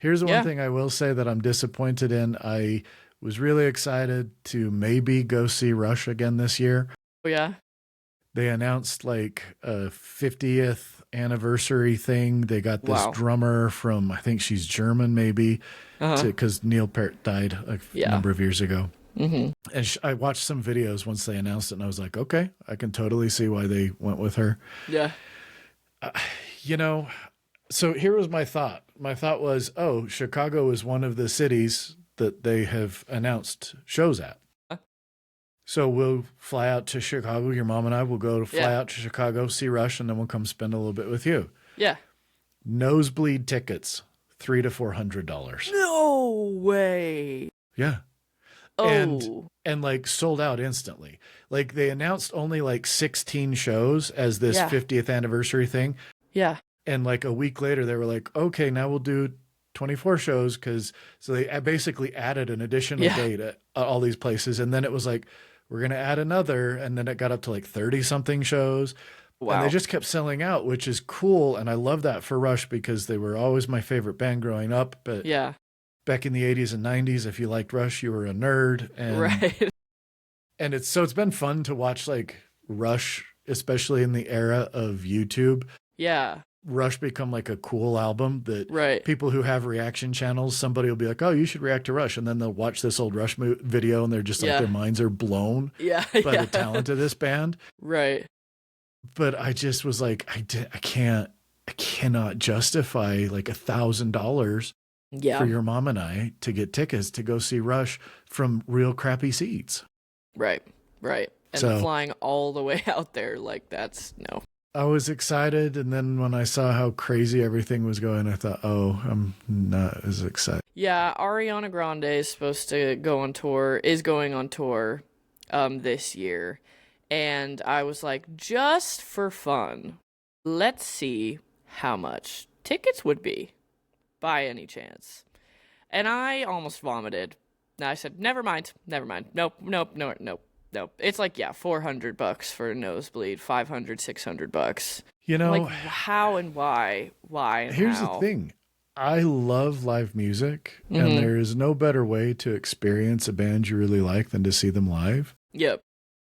Here's the one Yeah. thing I will say that I'm disappointed in. I was really excited to maybe go see Rush again this year. Oh, yeah. They announced like a 50th anniversary thing. They got this Wow. drummer from, I think she's German, maybe, Uh-huh. because Neil Peart died a Yeah. number of years ago. Mm-hmm. And I watched some videos once they announced it, and I was like, okay, I can totally see why they went with her. Yeah. You know, so here was my thought. My thought was, oh, Chicago is one of the cities that they have announced shows at. So we'll fly out to Chicago. Your mom and I will go to fly out to Chicago, see Rush, and then we'll come spend a little bit with you. Yeah. Nosebleed tickets, $300 to $400. No way. Yeah. Oh. And like sold out instantly. Like they announced only like 16 shows as this 50th anniversary thing. Yeah. And like a week later, they were like, okay, now we'll do 24 shows. So they basically added an additional date at all these places. And then it was like, we're going to add another. And then it got up to like 30 something shows. Wow. And they just kept selling out, which is cool. And I love that for Rush because they were always my favorite band growing up. But back in the 80s and 90s, if you liked Rush, you were a nerd. And, right. And it's been fun to watch like Rush, especially in the era of YouTube. Yeah. Rush become like a cool album that people who have reaction channels, somebody will be like, oh, you should react to Rush. And then they'll watch this old Rush video and they're just like, their minds are blown by the talent of this band. Right. But I just was like, I cannot justify like $1,000 for your mom and I to get tickets to go see Rush from real crappy seats. Right. Right. And flying all the way out there, like that's no. I was excited, and then when I saw how crazy everything was going, I thought, oh, I'm not as excited. Yeah, Ariana Grande is supposed to go on tour, is going on tour this year. And I was like, just for fun, let's see how much tickets would be, by any chance. And I almost vomited. And I said, never mind. Nope. It's like, $400 for a nosebleed, $500, $600. You know, like how and why and here's how. the thing. I love live music, and there is no better way to experience a band you really like than to see them live. Yep.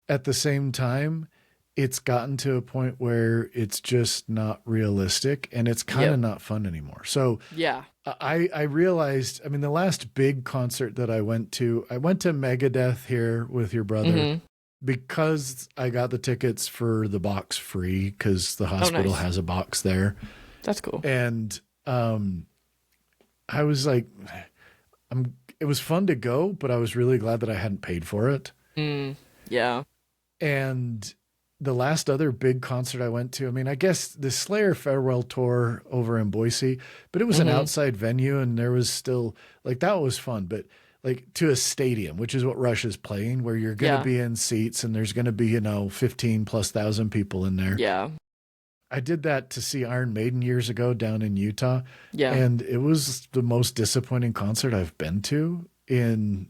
At the same time, it's gotten to a point where it's just not realistic, and it's kind of not fun anymore. So I realized, I mean, the last big concert that I went to Megadeth here with your brother because I got the tickets for the box free because the hospital has a box there. That's cool. And I was like, it was fun to go, but I was really glad that I hadn't paid for it. Yeah. And the last other big concert I went to, I mean, I guess the Slayer farewell tour over in Boise, but it was an outside venue and there was still like, that was fun, but like to a stadium, which is what Rush is playing, where you're going to be in seats and there's going to be, 15,000+ people in there. Yeah. I did that to see Iron Maiden years ago down in Utah. Yeah. And it was the most disappointing concert I've been to in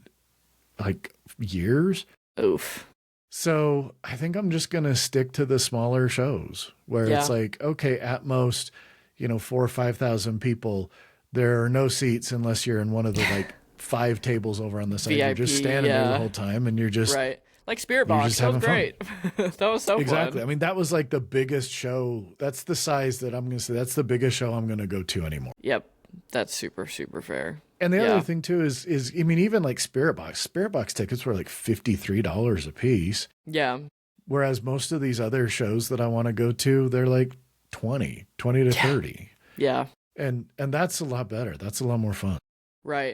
like years. Oof. So I think I'm just going to stick to the smaller shows where it's like, okay, at most, 4,000 or 5,000 people, there are no seats unless you're in one of the like 5 tables over on the side. VIP, you're just standing there the whole time and you're just right. Like Spirit Box. That was great. That was so exactly. fun. I mean, that was like the biggest show. That's the size that I'm going to say. That's the biggest show I'm going to go to anymore. Yep. That's super, super fair. And the other thing too is I mean, even like Spirit Box tickets were like $53 a piece. Yeah. Whereas most of these other shows that I want to go to, they're like 20 to 30. Yeah. And that's a lot better. That's a lot more fun. Right.